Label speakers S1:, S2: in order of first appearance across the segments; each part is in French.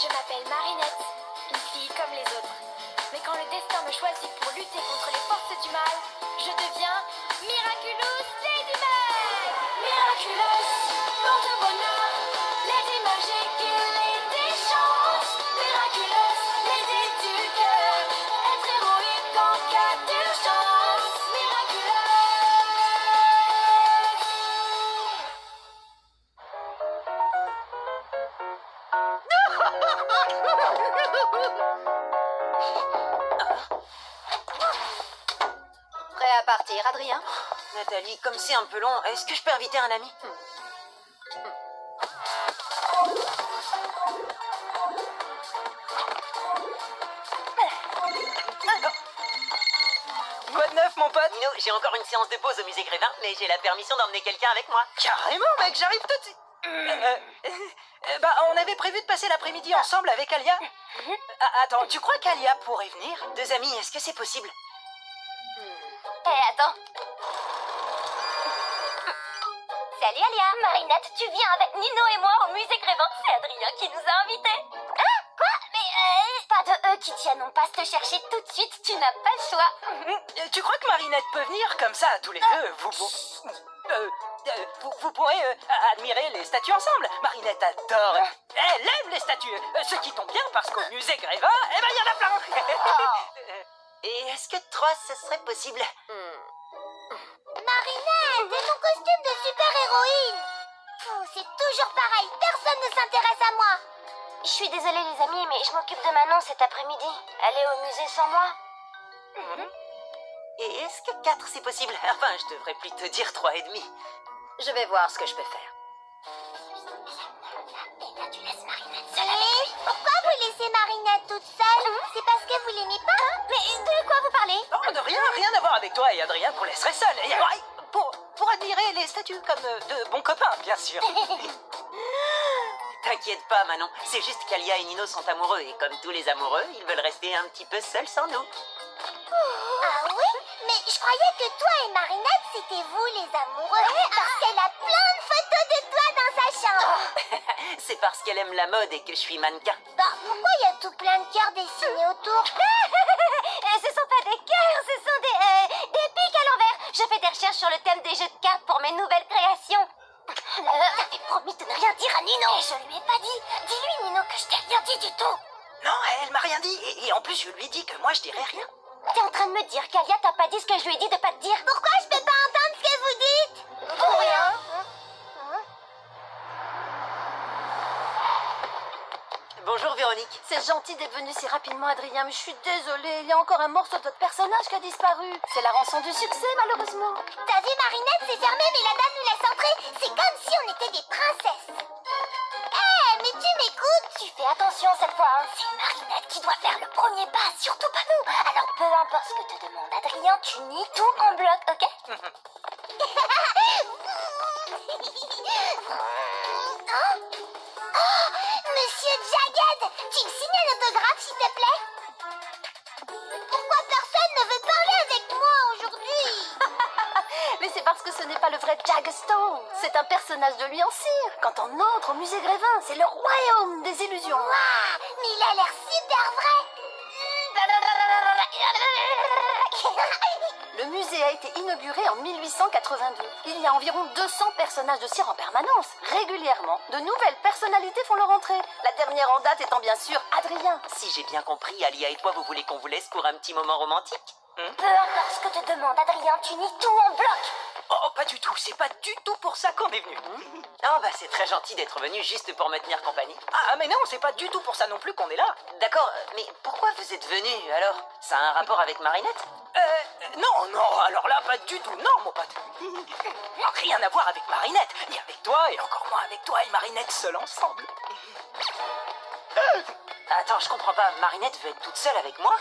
S1: Je m'appelle Marinette, une fille comme les autres. Mais quand le destin me choisit pour lutter contre les forces du mal, je deviens Miraculous Ladybug. Miraculous, porte-bonheur, Lady magique et Lady chance. Miraculous, Lady du cœur, être héroïque en cas d'urgence. Miraculous.
S2: Prêt à partir, Adrien?
S3: Nathalie, comme c'est un peu long, est-ce que je peux inviter un ami?
S4: Quoi de neuf, mon pote?
S3: Nino, j'ai encore une séance de pause au musée Grévin, mais j'ai la permission d'emmener quelqu'un avec moi.
S4: Carrément, mec, j'arrive tout de suite. Bah, on avait prévu de passer l'après-midi ensemble avec Alia. Ah, attends, tu crois qu'Alia pourrait venir?
S3: Deux amis, est-ce que c'est possible?
S1: Attends. Salut Alia. Marinette, tu viens avec Nino et moi au musée Grévin. C'est Adrien qui nous a invités. Ah, quoi? Mais pas de eux qui tiennent, passe te chercher tout de suite, tu n'as pas le choix.
S4: Tu crois que Marinette peut venir comme ça, tous les deux? Vous pourrez admirer les statues ensemble. Marinette adore. Elle aime les statues. Ce qui tombe bien parce qu'au musée Grévin, eh ben, il y en a plein.
S3: Et est-ce que trois, ce serait possible?
S5: Marinette, et ton costume de super-héroïne? C'est toujours pareil, personne ne s'intéresse à moi.
S1: Je suis désolée les amis, mais je m'occupe de Manon cet après-midi. Elle est au musée sans moi.
S3: Et est-ce que quatre, c'est possible? Enfin, je devrais plutôt dire trois et demi.
S2: Je vais voir ce que je peux faire.
S1: Et là, tu laisses Marinette
S5: Et
S1: seule avec lui.
S5: pourquoi vous laissez Marinette toute seule? C'est parce que vous l'aimez pas?
S1: Mais de quoi vous parlez?
S4: Oh, de rien à voir avec toi et Adrien qu'on laisserait seul. Et, pour admirer les statues comme de bons copains, bien sûr.
S3: T'inquiète pas, Manon. C'est juste qu'Alia et Nino sont amoureux et comme tous les amoureux, ils veulent rester un petit peu seuls sans nous.
S5: Ah oui? Mais je croyais que toi et Marinette, c'était vous les amoureux. Parce qu'elle a plein de photos de toi dans sa chambre.
S3: C'est parce qu'elle aime la mode et que je suis mannequin.
S5: Bah, pourquoi il y a tout plein de cœurs dessinés autour?
S1: Ce sont pas des cœurs, ce sont des pics à l'envers. Je fais des recherches sur le thème des jeux de cartes pour mes nouvelles créations. T'avais promis de ne rien dire à Nino. Et je lui ai pas dit. Dis-lui, Nino, que je t'ai rien dit du tout.
S4: Non, elle m'a rien dit. Et en plus, je lui ai dit que moi, je dirais rien.
S1: T'es en train de me dire qu'Alia t'a pas dit ce que je lui ai dit de pas te dire?
S5: Pourquoi je peux pas entendre ce que vous dites?
S1: Pour rien.
S3: Bonjour, Véronique.
S2: C'est gentil d'être venu si rapidement, Adrien, mais je suis désolée. Il y a encore un morceau de votre personnage qui a disparu. C'est la rançon du succès, malheureusement.
S5: T'as vu, Marinette, c'est fermé, mais la dame nous laisse entrer. C'est comme si on était des princesses. Eh, mais tu m'écoutes?
S1: Tu fais attention cette fois, hein. C'est Marinette qui doit faire le premier pas, surtout pas nous. Alors peu importe ce que te demande Adrien, tu nies tout en bloc, ok?
S5: Oh, Monsieur Jagged, tu me signes un autographe, s'il te plaît? Pourquoi personne ne veut parler avec moi aujourd'hui?
S2: Mais c'est parce que ce n'est pas le vrai Jagstone. C'est un personnage de lui en cire. Quand on entre au musée Grévin, c'est le royaume des illusions.
S5: Waouh, mais il a l'air super vrai.
S2: Le musée a été inauguré en 1882. Il y a environ 200 personnages de cire en permanence. Régulièrement, de nouvelles personnalités font leur entrée. La dernière en date étant bien sûr Adrien.
S3: Si j'ai bien compris, Alia et toi, vous voulez qu'on vous laisse pour un petit moment romantique?
S1: Peu importe ce que te demande Adrien, tu nies tout en bloc.
S4: Oh, pas du tout. C'est pas du tout pour ça qu'on est venu.
S3: Oh, bah c'est très gentil d'être venu juste pour me tenir compagnie.
S4: Ah, mais non, c'est pas du tout pour ça non plus qu'on est là.
S3: D'accord, mais pourquoi vous êtes venu alors? Ça a un rapport avec Marinette?
S4: Non, alors là, pas du tout. Non, mon pote. Rien à voir avec Marinette, ni avec toi, et encore moins avec toi et Marinette seuls ensemble.
S3: Attends, je comprends pas. Marinette veut être toute seule avec moi?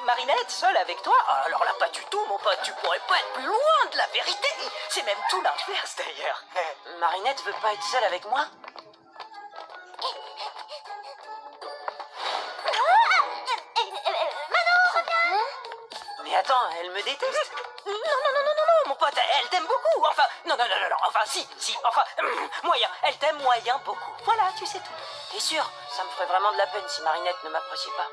S4: Marinette, seule avec toi? Alors là, pas du tout, mon pote. Tu pourrais pas être plus loin de la vérité. C'est même tout l'inverse, d'ailleurs.
S3: Marinette veut pas être seule avec moi?
S1: Manon, reviens.
S3: Mais attends, elle me déteste.
S4: Non, mon pote, elle t'aime beaucoup. Enfin, non, enfin, si, enfin, moyen. Elle t'aime moyen beaucoup. Voilà, tu sais tout.
S3: T'es sûr? Ça me ferait vraiment de la peine si Marinette ne m'appréciait pas.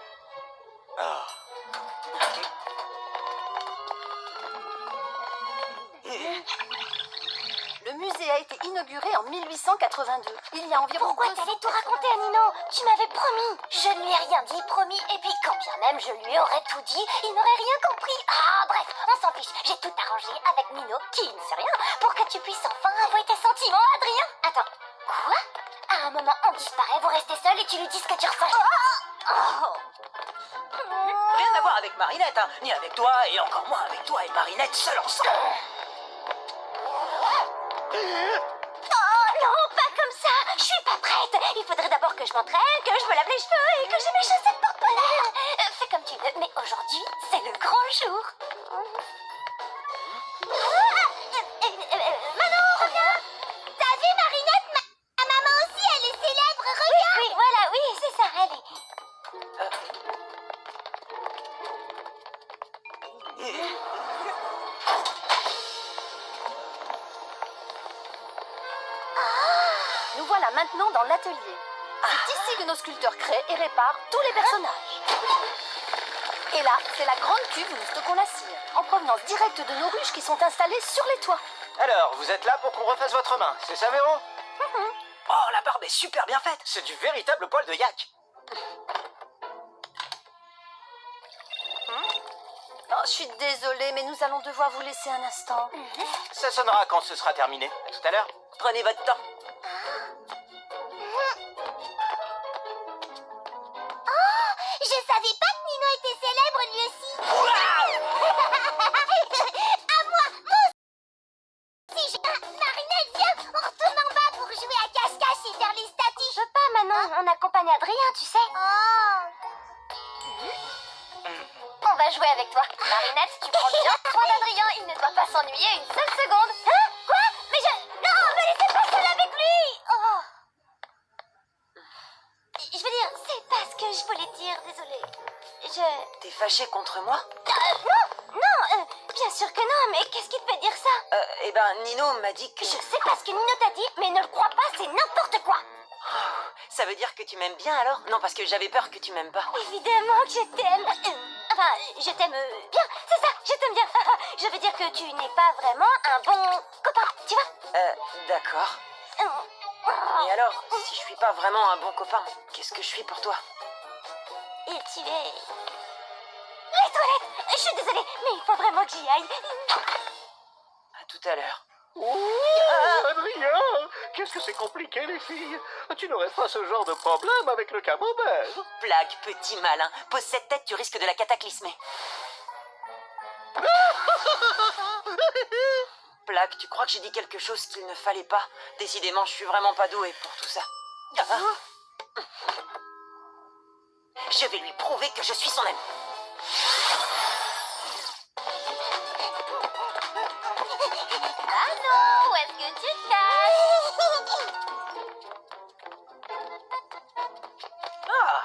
S2: Le musée a été inauguré en 1882. Il y a environ
S5: Pourquoi
S2: 200
S5: t'allais tout raconter à Nino? Tu m'avais promis. Je ne lui ai rien dit, promis. Et puis, quand bien même je lui aurais tout dit, il n'aurait rien compris. Ah, bref, on s'en fiche. J'ai tout arrangé avec Nino, qui ne sait rien, pour que tu puisses enfin avouer tes sentiments, Adrien. Attends, quoi? À un moment, on disparaît, vous restez seul et tu lui dis ce que tu ressens.
S4: Rien à voir avec Marinette, hein, ni avec toi, et encore moins avec toi et Marinette seuls ensemble.
S5: Oh non, pas comme ça. Je suis pas prête. Il faudrait d'abord que je m'entraîne, que je me lave les cheveux et que j'ai mes chaussettes porte-bonheur. Fais comme tu veux, mais aujourd'hui, c'est le grand jour. Manon, reviens. T'as vu Marinette? Ma maman aussi, elle est célèbre. Regarde. Oui, voilà, oui, c'est ça, elle est...
S2: Nous voilà maintenant dans l'atelier. C'est ici que nos sculpteurs créent et réparent tous les personnages. Et là, c'est la grande cuve où nous stockons la cire, en provenance directe de nos ruches qui sont installées sur les toits.
S6: Alors, vous êtes là pour qu'on refasse votre main, c'est ça, Véro?
S4: Oh, la barbe est super bien faite.
S6: C'est du véritable poil de yak.
S2: Oh, je suis désolée, mais nous allons devoir vous laisser un instant.
S6: Ça sonnera quand ce sera terminé. À tout à l'heure.
S3: Prenez votre temps.
S5: Je savais pas que Nino était célèbre lui aussi. À moi aussi. Marinette, viens, on retourne en bas pour jouer à cache-cache et faire les statues. Je veux pas, Manon. On accompagne Adrien, tu sais. On va jouer avec toi. Marinette, tu prends bien soin d'Adrien. Il ne doit pas s'ennuyer une seule seconde. Hein? Quoi? Mais je... Non, me laissez pas seule avec lui. Oh. Je veux dire, c'est pas ce que je voulais dire, désolée.
S3: T'es fâché contre moi?
S5: Non, bien sûr que non, mais qu'est-ce qui te fait dire ça?
S3: Eh ben, Nino m'a dit que...
S5: Je sais pas ce que Nino t'a dit, mais ne le crois pas, c'est n'importe quoi.
S3: Ça veut dire que tu m'aimes bien alors? Non, parce que j'avais peur que tu m'aimes pas.
S5: Évidemment que je t'aime. Enfin, je t'aime bien, c'est ça, je t'aime bien. Je veux dire que tu n'es pas vraiment un bon copain, tu vois?
S3: D'accord. Mais alors, si je suis pas vraiment un bon copain, qu'est-ce que je suis pour toi?
S5: Et tu es... Les toilettes. Je suis désolée, mais il faut vraiment que j'y aille.
S3: À tout à l'heure.
S7: Adrien, qu'est-ce que c'est compliqué, les filles? Tu n'aurais pas ce genre de problème avec le camembert?
S3: Blague, petit malin. Pose cette tête, tu risques de la cataclysmer. Blague, tu crois que j'ai dit quelque chose qu'il ne fallait pas? Décidément, je suis vraiment pas doué pour tout ça. Je vais lui prouver que je suis son ami.
S5: Manon, où est-ce que tu te caches?
S4: Ah,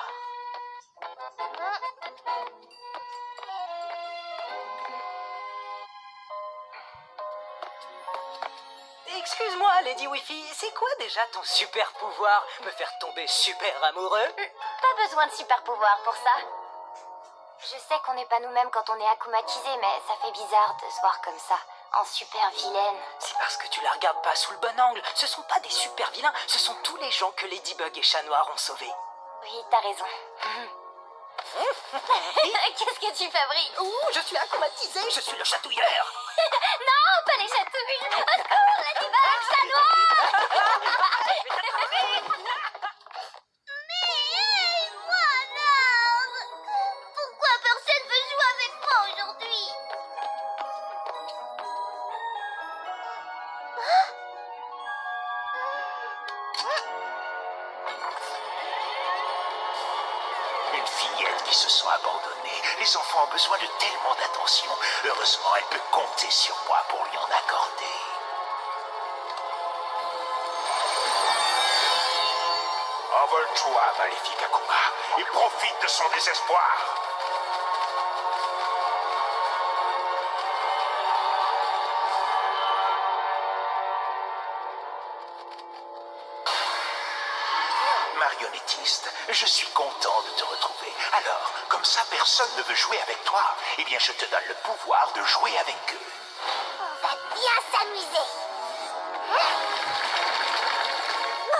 S4: excuse-moi, Lady Wifi, c'est quoi déjà ton super pouvoir? Me faire tomber super amoureux?
S5: Pas besoin de super pouvoir pour ça. Je sais qu'on n'est pas nous-mêmes quand on est akumatisé, mais ça fait bizarre de se voir comme ça, en super vilaine.
S4: C'est parce que tu la regardes pas sous le bon angle. Ce sont pas des super vilains, ce sont tous les gens que Ladybug et Chat Noir ont sauvés.
S5: Oui, t'as raison. Qu'est-ce que tu fabriques?
S4: Ouh, je suis akumatisé, je suis le chatouilleur.
S5: Non, pas les chatouilles! Au secours, Ladybug, Chat Noir! Mais moi, non! Pourquoi personne veut jouer avec moi aujourd'hui?
S7: Une fillette qui se sent abandonnée. Les enfants ont besoin de tellement d'attention. Heureusement, elle peut compter sur moi pour lui en accorder. Envole-toi, maléfique Akuma, et profite de son désespoir. marionnettiste, je suis content de te retrouver. Alors, comme ça personne ne veut jouer avec toi, eh bien je te donne le pouvoir de jouer avec eux.
S5: On va bien s'amuser.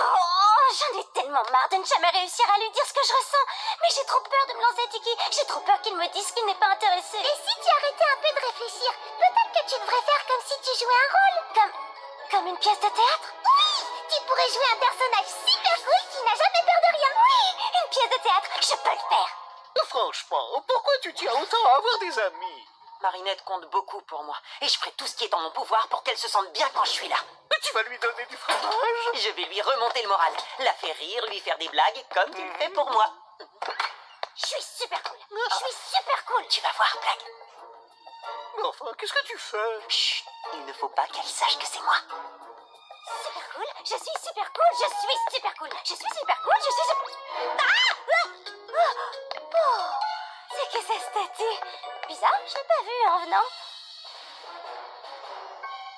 S5: Oh, j'en ai tellement marre de ne jamais réussir à lui dire ce que je ressens. Mais j'ai trop peur de me lancer, Tiki. J'ai trop peur qu'il me dise qu'il n'est pas intéressé. Et si tu arrêtais un peu de réfléchir, peut-être que tu devrais faire comme si tu jouais un rôle. Comme une pièce de théâtre. Oui, tu pourrais jouer un personnage super cool qui n'a jamais peur de rien. Oui, une pièce de théâtre, je peux le faire.
S6: Franchement, pourquoi tu tiens autant à avoir des amis?
S3: Marinette compte beaucoup pour moi, et je ferai tout ce qui est en mon pouvoir pour qu'elle se sente bien quand je suis là.
S6: Tu vas lui donner du fromage?
S3: Je vais lui remonter le moral, la faire rire, lui faire des blagues, comme tu le fais pour moi.
S5: Je suis super cool. Je suis super cool.
S3: Tu vas voir, blague.
S6: Mais enfin, qu'est-ce que tu fais?
S3: Chut, il ne faut pas qu'elle sache que c'est moi.
S5: Super cool, je suis super cool, je suis super cool, je suis super cool, je suis super... Oh, c'est que cette statue? Bizarre, je l'ai pas vue en venant.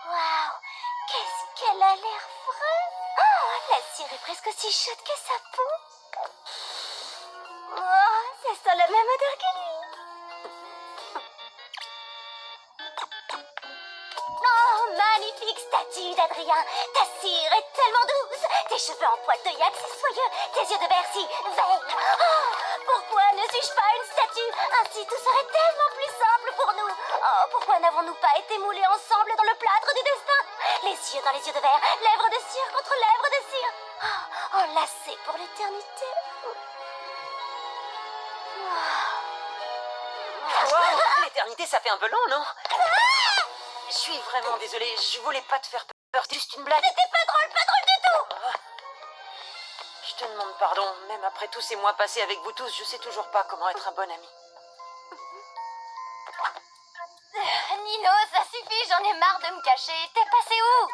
S5: Waouh, qu'est-ce qu'elle a l'air fraîche. Oh, la cire est presque aussi chaude que sa peau. Oh, ça sent la même odeur que lui. Oh, magnifique statue d'Adrien. Ta cire est tellement douce. Tes cheveux en poil de yak, c'est soyeux. Tes yeux de Bercy veillent. Oh, pourquoi ne suis-je pas une statue? Ainsi, tout serait tellement plus simple pour nous. Oh, pourquoi n'avons-nous pas été moulés ensemble dans le plâtre du destin? Les yeux dans les yeux de verre, lèvres de cire contre lèvres de cire. Oh, enlacés pour l'éternité.
S3: Wow, l'éternité, ça fait un peu long, non? Je suis vraiment désolée, je voulais pas te faire peur, c'est juste une blague.
S5: C'était pas drôle du tout.
S3: Je te demande pardon, même après tous ces mois passés avec vous tous, je sais toujours pas comment être un bon ami.
S5: Nino, ça suffit, j'en ai marre de me cacher. T'es passé où?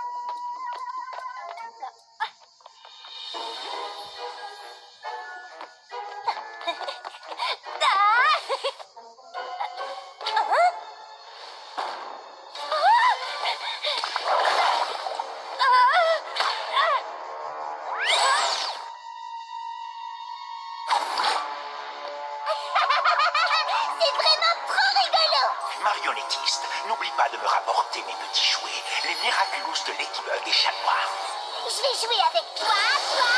S5: C'est vraiment trop rigolo.
S7: Marionnettiste, n'oublie pas de me rapporter mes petits jouets, les Miraculous de Ladybug et Chat Noir.
S5: Je vais jouer avec toi et toi.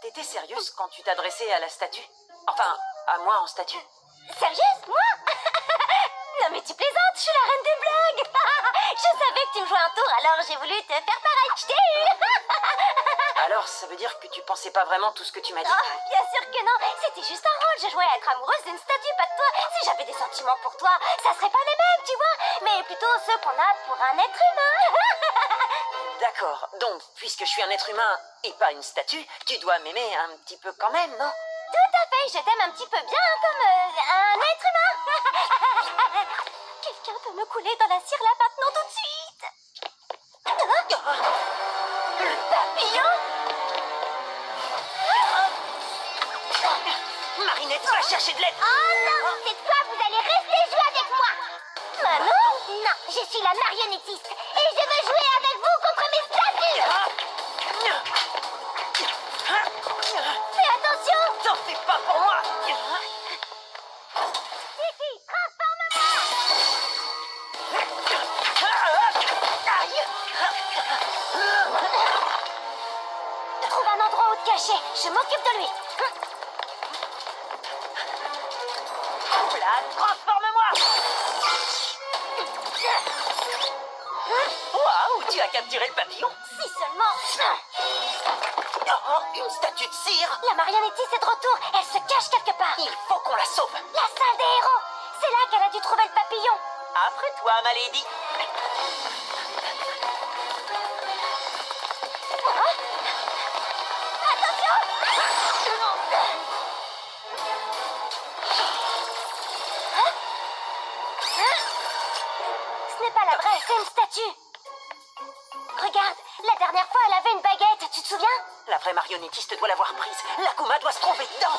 S3: T'étais sérieuse quand tu t'adressais à la statue? Enfin, à moi en statue.
S5: Sérieuse, moi? Non mais tu plaisantes, je suis la reine des blagues. Je savais que tu me jouais un tour, alors j'ai voulu te faire pareil. Je t'ai eu.
S3: Alors, ça veut dire que tu pensais pas vraiment tout ce que tu m'as dit?
S5: Oh, bien sûr que non, c'était juste un rôle. Je jouais à être amoureuse d'une statue, pas de toi. Si j'avais des sentiments pour toi, ça serait pas les mêmes, tu vois, mais plutôt ceux qu'on a pour un être humain.
S3: D'accord, donc, puisque je suis un être humain et pas une statue, tu dois m'aimer un petit peu quand même, non?
S5: Tout à fait, je t'aime un petit peu bien comme un être humain. Quelqu'un peut me couler dans la cire là maintenant tout de suite. Le papillon?
S3: Marinette, va chercher de l'aide!
S5: Oh non, cette fois vous allez rester jouer avec moi. Maman? Non, je suis la marionnettiste et je veux jouer avec vous contre mes statues. Fais attention.
S3: T'en fais pas pour moi!
S5: Fifi, transforme-moi.
S3: Aïe!
S5: Trouve un endroit où te cacher, je m'occupe de lui.
S3: Oula, transforme-moi! Waouh, tu as capturé le papillon?
S5: Si seulement...
S3: Oh, une statue de cire!
S5: La marionnettiste est de retour, elle se cache quelque part.
S3: Il faut qu'on la sauve!
S5: La salle des héros. C'est là qu'elle a dû trouver le papillon.
S3: Après toi, ma lady!
S5: Ce n'est pas la vraie, c'est une statue. Regarde, la dernière fois, elle avait une baguette, tu te souviens?
S3: La vraie marionnettiste doit l'avoir prise. L'Akuma doit se trouver dedans.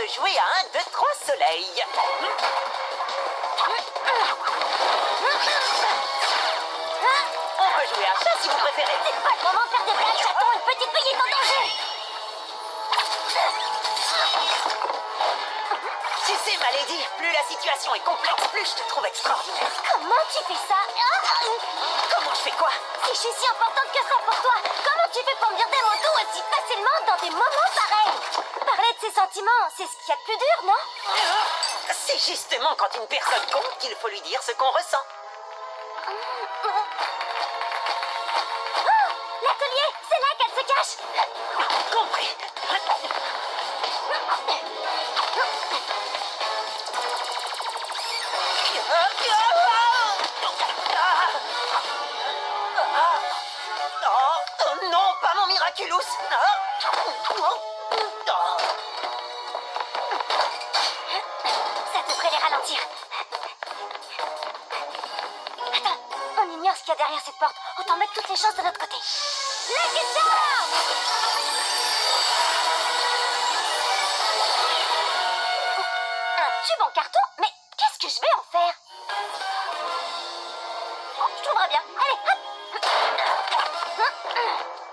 S3: peut jouer à 1, 2, 3 soleils. On peut jouer à chat si vous préférez.
S5: C'est pas le moment de faire des blagues, chaton. Une petite fille est en danger.
S3: Tu sais, ma lady, plus la situation est complexe, plus je te trouve extraordinaire.
S5: Comment tu fais ça?
S3: Comment je fais quoi?
S5: Si je suis si importante que ça pour toi, comment tu fais pour me virer mon dos aussi facilement dans des moments pareils? Parler de ses sentiments, c'est ce qu'il y a de plus dur, non?
S3: C'est justement quand une personne compte qu'il faut lui dire ce qu'on ressent.
S5: Oh, l'atelier, c'est là qu'elle se cache.
S3: Compris. Oh, non, pas mon Miraculous.
S5: Ça devrait les ralentir. Attends, on ignore ce qu'il y a derrière cette porte. Autant mettre toutes les choses de notre côté. Lucky Charm! Un tube en carton? Mais qu'est-ce que je vais en faire? Oh, je trouverai bien. Allez, hop!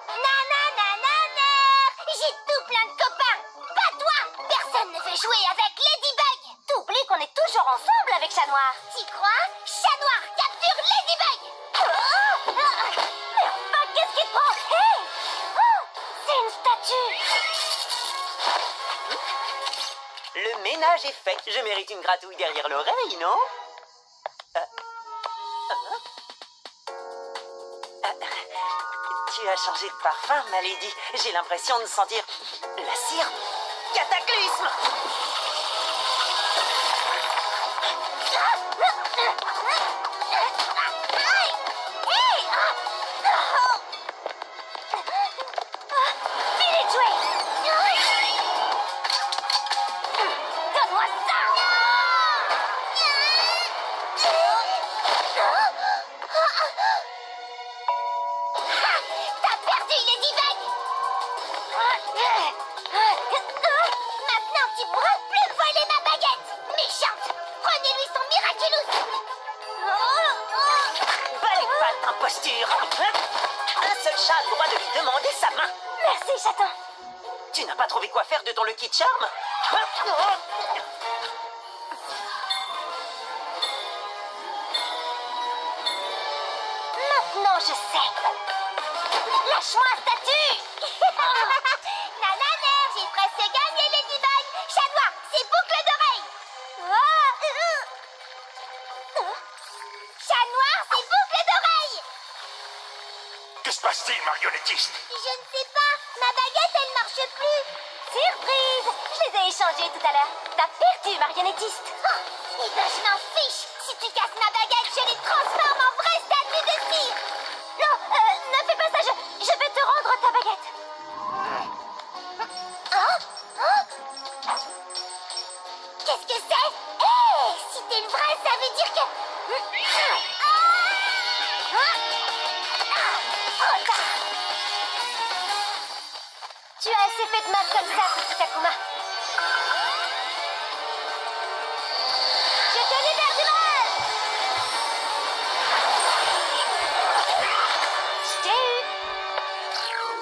S5: Nanana! J'ai tout plein de copains! Pas toi! Personne ne veut jouer avec Ladybug! T'oublies qu'on est toujours ensemble avec Chat Noir. T'y crois? Chat Noir, capture Ladybug! Mais enfin, qu'est-ce qui te prend? Hey! Oh, c'est une statue!
S3: Le ménage est fait. Je mérite une gratouille derrière l'oreille, non? Tu as changé de parfum, ma lady. J'ai l'impression de sentir la cire. Cataclysme!
S5: Finis de jouer! Donne-moi ça! T'as perdu Ladybug! Maintenant tu pourras plus me voler ma baguette! Méchante! Prenez-lui son Miraculous!
S3: Belle patte, imposture! Un seul chat a le droit de lui demander sa main.
S5: Merci, chaton!
S3: Tu n'as pas trouvé quoi faire de ton Lucky Charm?
S5: Maintenant je sais! Lâche-moi, statue! Nanana, j'ai presque gagné Ladybug! Chat Noir, c'est boucle d'oreille! Chat Noir, c'est boucle d'oreille!
S7: Que se passe-t-il, marionnettiste?
S5: Je ne sais pas, ma baguette elle marche plus! Surprise! Je les ai échangées tout à l'heure. T'as perdu, marionnettiste! Eh ben je m'en fiche! Si tu casses ma baguette, je les transforme en vraie statue de cire! Non, ne fais pas ça, je vais te rendre ta baguette! Qu'est-ce que c'est? Hé! Si t'es le vrai, ça veut dire que... Trop tard! Tu as assez fait de mal comme ça, petit Akuma. Je te libère du mal! Je t'ai eu!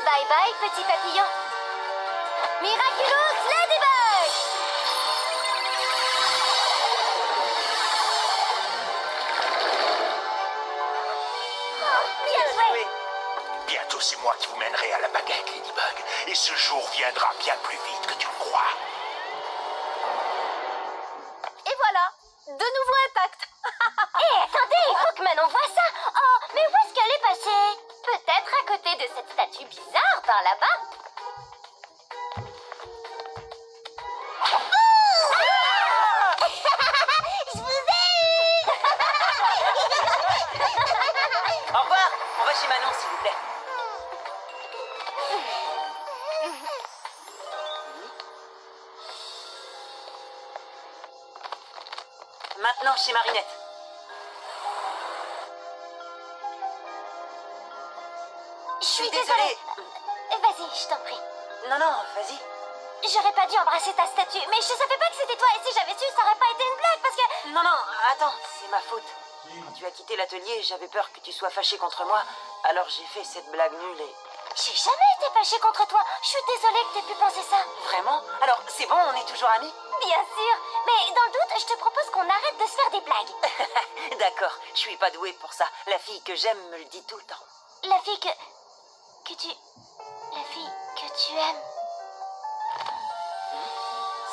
S5: Bye bye, petit papillon. Miraculous Ladybug! Oh, bien joué!
S7: Bientôt, c'est moi qui vous mènerai à la baguette, Ladybug. Et ce jour viendra bien plus vite que tu le crois.
S2: Et voilà, de nouveau intact.
S5: Hé, attendez, il faut que Manon voie ça! Oh, mais où est-ce qu'elle est passée? Peut-être à côté de cette statue bizarre par là-bas? Ah je vous ai eu!
S3: Au revoir. On va chez Manon, s'il vous plaît. Maintenant, chez Marinette.
S5: Je suis
S3: désolée.
S5: désolée. Vas-y, je t'en prie.
S3: Non, non, vas-y.
S5: j'aurais pas dû embrasser ta statue, mais je savais pas que c'était toi, et si j'avais su, ça aurait pas été une blague, parce que...
S3: Non, non, attends, c'est ma faute. Quand tu as quitté l'atelier, j'avais peur que tu sois fâché contre moi, alors j'ai fait cette blague nulle et...
S5: J'ai jamais été fâchée contre toi. Je suis désolée que t'aies pu penser ça.
S3: Vraiment? Alors, c'est bon, on est toujours amis?
S5: Bien sûr. Mais dans le doute, je te propose qu'on arrête de se faire des blagues.
S3: D'accord, je suis pas douée pour ça. La fille que j'aime me le dit tout le temps.
S5: La fille que tu... La fille que tu aimes.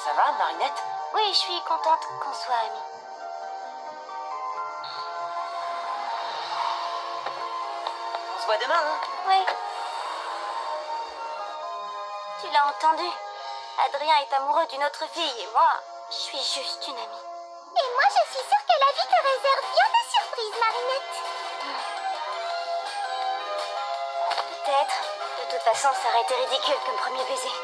S3: Ça va, Marinette?
S5: Oui, je suis contente qu'on soit amis.
S3: On se voit demain, hein?
S5: Oui. Tu l'as entendu. Adrien est amoureux d'une autre fille et moi, je suis juste une amie. Et moi, je suis sûre que la vie te réserve bien des surprises, Marinette. Peut-être. De toute façon, ça aurait été ridicule comme premier baiser.